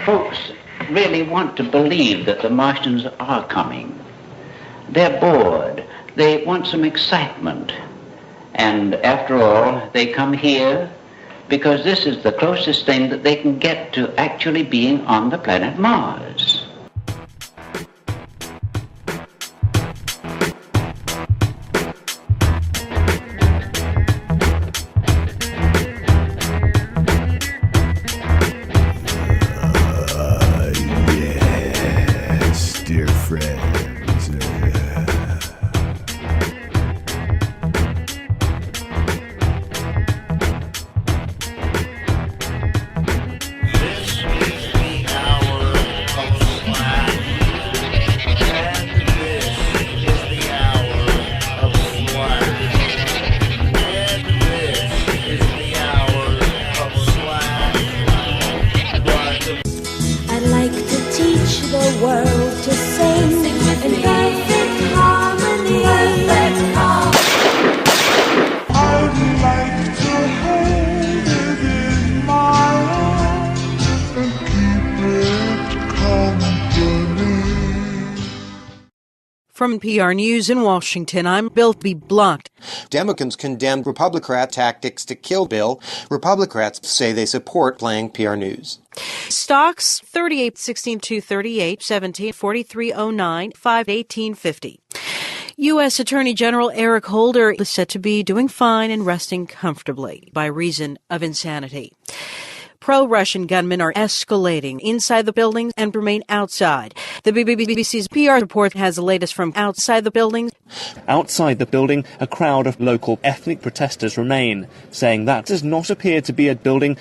folks really want to believe that the Martians are coming. They're bored. They want some excitement. And after all, they come here because this is the closest thing that they can get to actually being on the planet Mars. Yes, dear friends. The world to sing in perfect harmony. I'd like to hold it in my arms and keep it company. From PR News in Washington, I'm Bill B. Blocked. Democrats condemned Republican tactics to kill Bill. Republicans say they support playing PR News. Stocks 38, 16, 238, 17, 4309, 5, 1850. U.S. Attorney General Eric Holder is said to be doing fine and resting comfortably by reason of insanity. Pro-Russian gunmen are escalating inside the building and remain outside. The BBC's PR report has the latest from outside the building. Outside the building, a crowd of local ethnic protesters remain, saying that does not appear to be a building.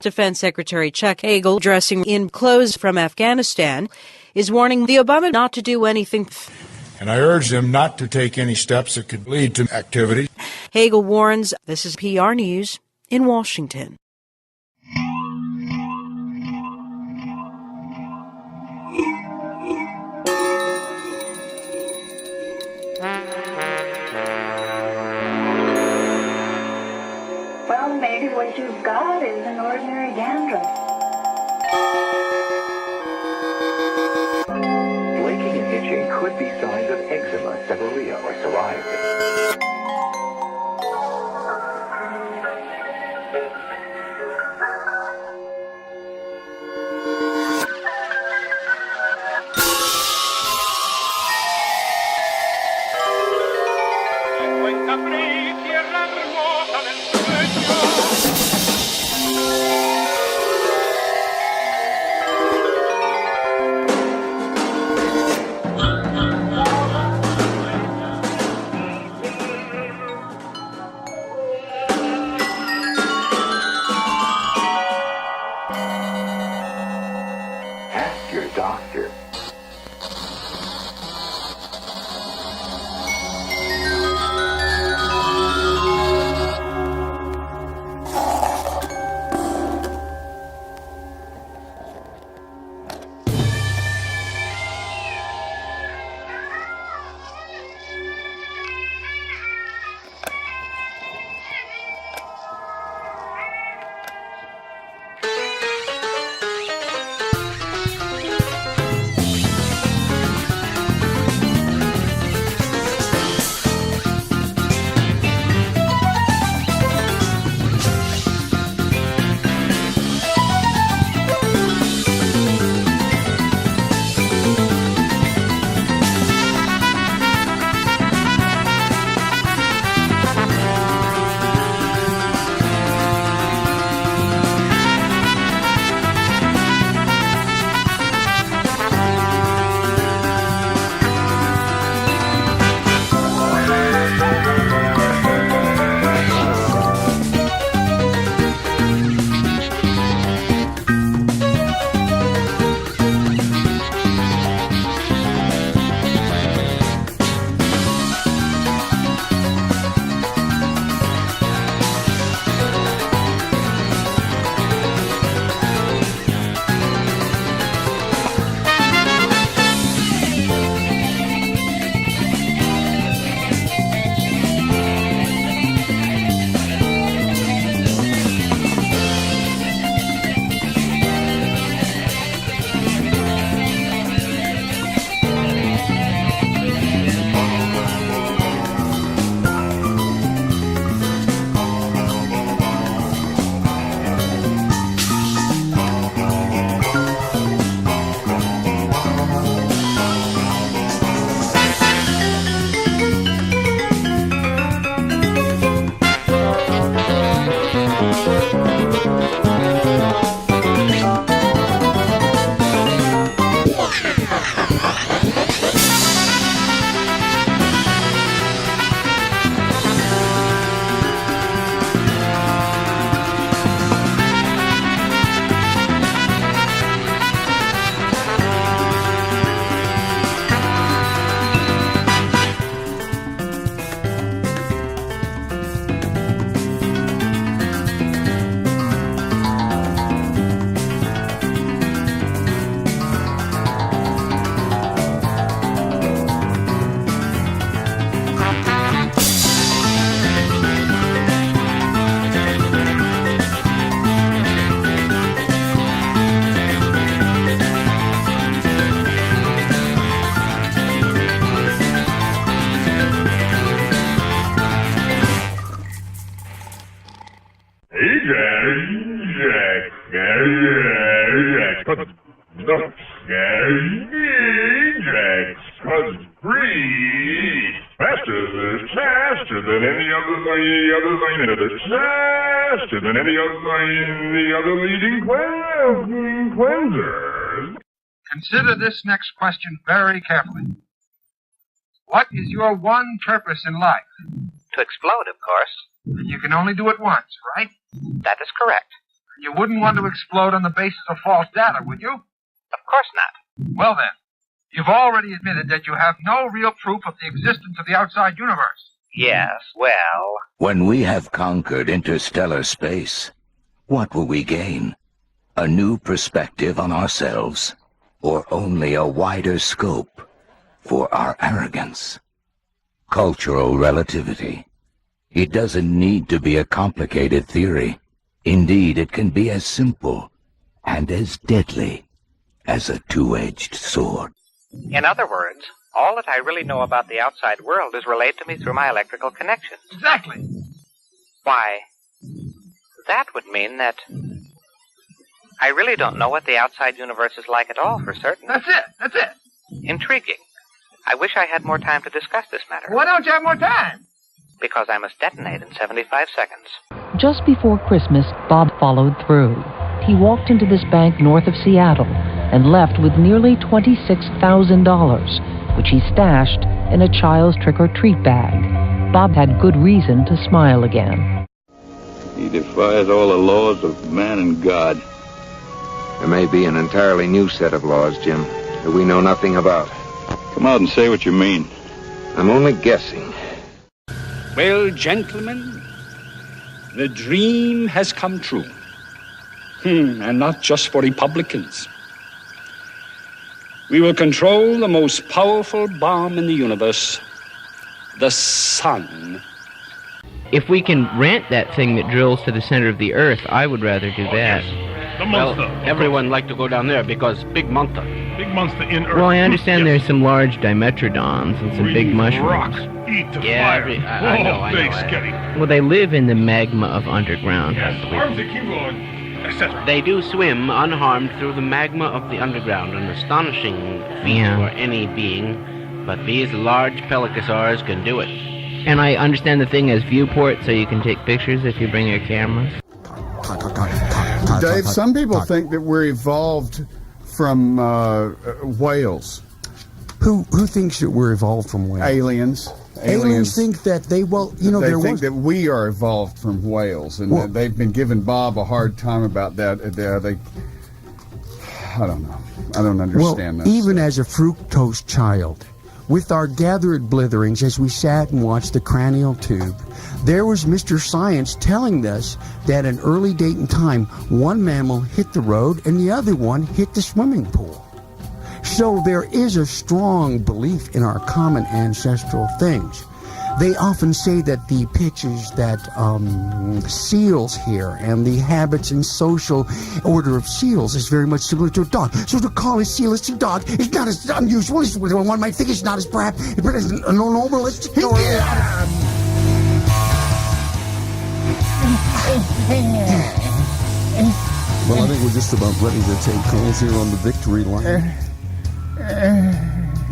Defense Secretary Chuck Hagel, dressing in clothes from Afghanistan, is warning the Obama not to do anything. And I urge them not to take any steps that could lead to activity. Hagel warns. This is PR News in Washington. Well, maybe what you've got is an ordinary dandruff. Flaking and itching could be signs of eczema, seborrhea, or psoriasis. Ask your doctor. Jax, 'cause don't scare me, Jax, 'cause breathe faster than any other thing, it's faster than any other leading cleansers. Consider this next question very carefully. What is your one purpose in life? To explode, of course. And you can only do it once, right? That is correct. You wouldn't want to explode on the basis of false data, would you? Of course not. Well then, you've already admitted that you have no real proof of the existence of the outside universe. Yes, well... When we have conquered interstellar space, what will we gain? A new perspective on ourselves? Or only a wider scope for our arrogance? Cultural relativity. It doesn't need to be a complicated theory. Indeed, it can be as simple and as deadly as a two-edged sword. In other words, all that I really know about the outside world is relayed to me through my electrical connections. Exactly. Why, that would mean that I really don't know what the outside universe is like at all, for certain. That's it. Intriguing. I wish I had more time to discuss this matter. Why don't you have more time? Because I must detonate in 75 seconds. Just before Christmas, Bob followed through. He walked into this bank north of Seattle and left with nearly $26,000, which he stashed in a child's trick-or-treat bag. Bob had good reason to smile again. He defies all the laws of man and God. There may be an entirely new set of laws, Jim, that we know nothing about. Come out and say what you mean. I'm only guessing. Well, gentlemen, the dream has come true. And not just for Republicans. We will control the most powerful bomb in the universe, the sun. If we can rent that thing that drills to the center of the earth, I would rather do that. Yes. The monster. Well, everyone like to go down there because big monster. Big monster in Earth. Well, I understand there's some large dimetrodons and some big mushrooms. Rocks, eat to fire. I know. Scary. Well, they live in the magma of underground. Yes, arms the keyboard, etc. They do swim unharmed through the magma of the underground, an astonishing feat for any being, but these large pelicasaurs can do it. And I understand the thing has viewport, so you can take pictures if you bring your camera. Dave, some people think that we're evolved from whales. Who thinks that we're evolved from whales? Aliens think that they they think that we are evolved from whales, and they've been giving Bob a hard time about that. I don't know. I don't understand that. Even as a fructose child, with our gathered blitherings as we sat and watched the cranial tube, there was Mr. Science telling us that at an early date in time, one mammal hit the road and the other one hit the swimming pool. So there is a strong belief in our common ancestral things. They often say that the pitches that seals hear and the habits and social order of seals is very much similar to a dog. So to call a seal a dog is not as unusual as one might think. It's not as perhaps a normalistic. Well, I think we're just about ready to take calls here on the victory line.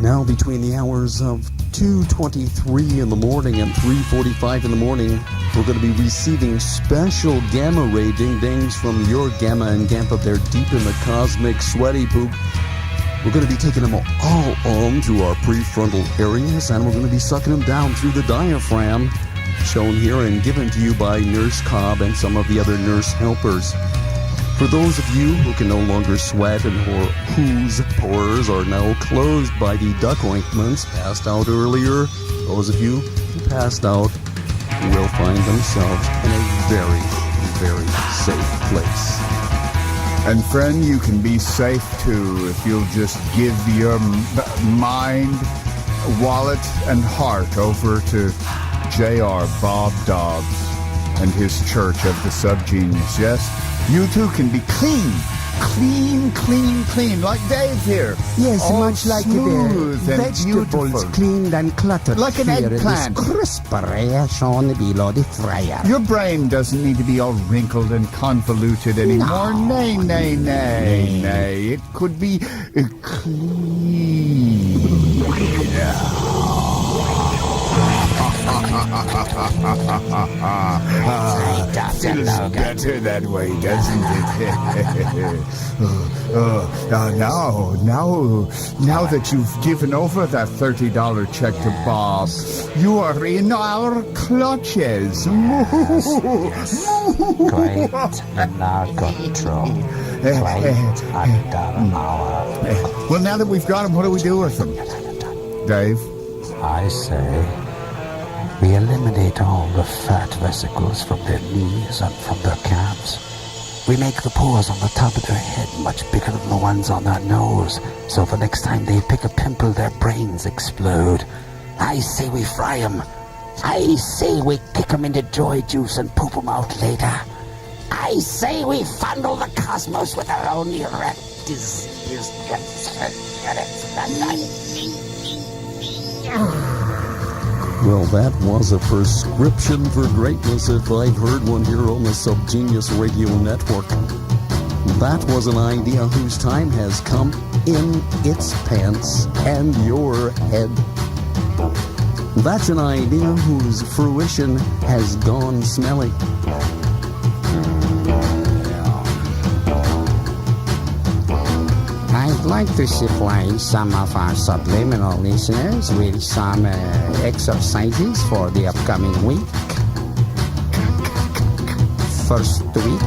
Now, between the hours of 2:23 in the morning and 3:45 in the morning, we're going to be receiving special gamma ray ding-dings from your gamma and gamma there deep in the cosmic sweaty poop. We're going to be taking them all on through our prefrontal areas, and we're going to be sucking them down through the diaphragm, shown here and given to you by Nurse Cobb and some of the other nurse helpers. For those of you who can no longer sweat and whose pores are now closed by the duck ointments passed out earlier, those of you who passed out will find themselves in a very, very safe place. And friend, you can be safe too if you'll just give your mind, wallet, and heart over to J.R. Bob Dobbs and his Church of the Subgenius. Yes, you too can be clean clean, clean, clean, like Dave here. Yes, all much like the smooth and vegetables beautiful. cleaned and cluttered. Like an here eggplant. In this crisp ration below the fryer. Your brain doesn't need to be all wrinkled and convoluted anymore. No. Nay. It could be clean. Feels better that way, doesn't it? Now that you've given over that $30 check to Bob, you are in our clutches. Quite under control. Quite under our... Well, now that we've got him, what do we do with him? Dave? I say we eliminate all the fat vesicles from their knees and from their calves. We make the pores on the top of their head much bigger than the ones on their nose, so the next time they pick a pimple, their brains explode. I say we fry them. I say we kick them into joy juice and poop them out later. I say we fondle the cosmos with our own erect disease. Well, that was a prescription for greatness if I've heard one here on the Subgenius Radio Network. That was an idea whose time has come in its pants and your head. That's an idea whose fruition has gone smelly. I'd like to supply some of our subliminal listeners with some exercises for the upcoming week. First week,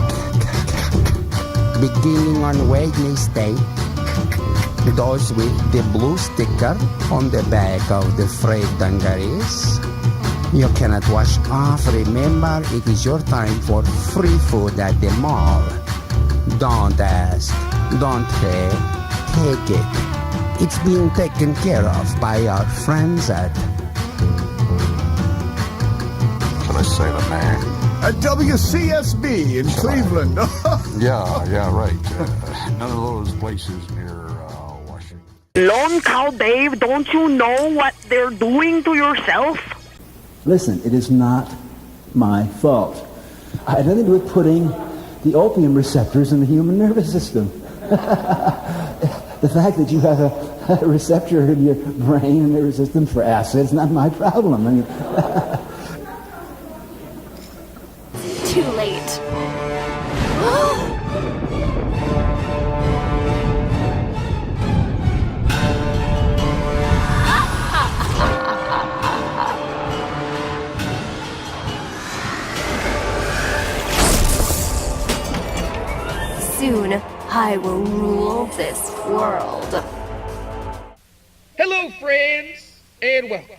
beginning on Wednesday, those with the blue sticker on the back of the frayed dungarees. You cannot wash off. Remember, it is your time for free food at the mall. Don't ask, don't pay, take it. It's being taken care of by our friends at... Can I say the name? At WCSB in Cleveland. Yeah, right. None of those places near Washington. Lone Cow Dave, don't you know what they're doing to yourself? Listen, it is not my fault. I had nothing to do with putting the opium receptors in the human nervous system. The fact that you have a receptor in your brain and nervous system for acid is not my problem. I mean, Too late. Soon, I will rule this world. Hello, friends, and welcome.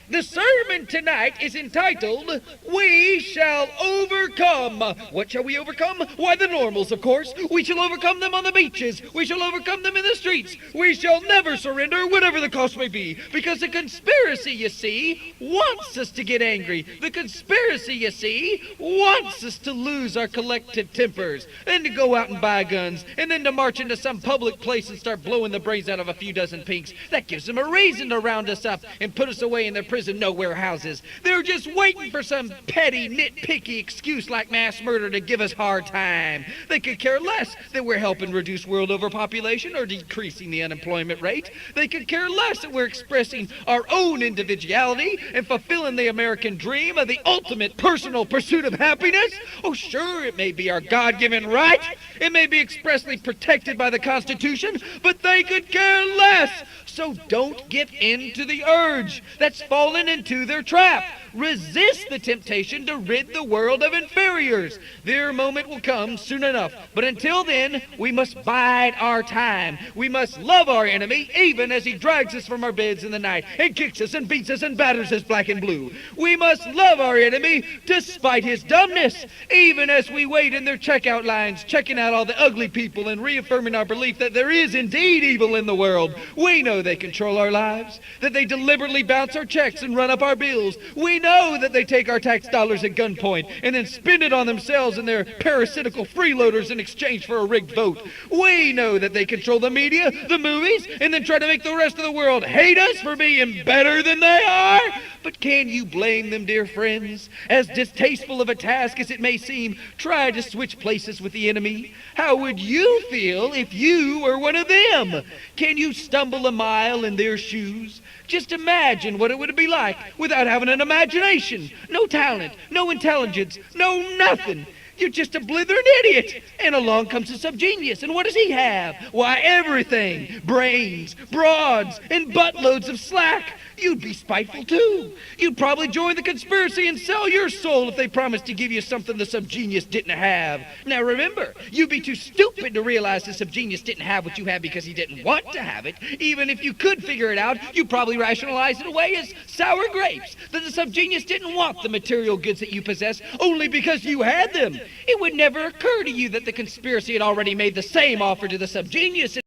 The sermon tonight is entitled, We Shall Overcome. What shall we overcome? Why, the normals, of course. We shall overcome them on the beaches. We shall overcome them in the streets. We shall never surrender, whatever the cost may be. Because the conspiracy, you see, wants us to get angry. The conspiracy, you see, wants us to lose our collective tempers. And to go out and buy guns. And then to march into some public place and start blowing the brains out of a few dozen pinks. That gives them a reason to round us up and put us away in their prison nowhere houses. They're just waiting for some petty, nitpicky excuse like mass murder to give us hard time. They could care less that we're helping reduce world overpopulation or decreasing the unemployment rate. They could care less that we're expressing our own individuality and fulfilling the American dream of the ultimate personal pursuit of happiness. Oh, sure, it may be our God-given right. It may be expressly protected by the Constitution, but they could care less. So don't give in to the urge that's fallen into their trap. Resist the temptation to rid the world of inferiors. Their moment will come soon enough. But until then, we must bide our time. We must love our enemy even as he drags us from our beds in the night and kicks us and beats us and batters us black and blue. We must love our enemy despite his dumbness, even as we wait in their checkout lines, checking out all the ugly people and reaffirming our belief that there is indeed evil in the world. We know they control our lives, that they deliberately bounce our checks and run up our bills. We know know that they take our tax dollars at gunpoint and then spend it on themselves and their parasitical freeloaders in exchange for a rigged vote. We know that they control the media, the movies, and then try to make the rest of the world hate us for being better than they are. But can you blame them, dear friends? As distasteful of a task as it may seem, try to switch places with the enemy. How would you feel if you were one of them? Can you stumble a mile in their shoes? Just imagine what it would be like without having an imagination, no talent, no intelligence, no nothing. You're just a blithering idiot. And along comes a subgenius. And what does he have? Why, everything. Brains, broads, and buttloads of slack. You'd be spiteful, too. You'd probably join the conspiracy and sell your soul if they promised to give you something the subgenius didn't have. Now, remember, you'd be too stupid to realize the subgenius didn't have what you have because he didn't want to have it. Even if you could figure it out, you'd probably rationalize it away as sour grapes, that the subgenius didn't want the material goods that you possess only because you had them. It would never occur to you that the conspiracy had already made the same offer to the subgenius.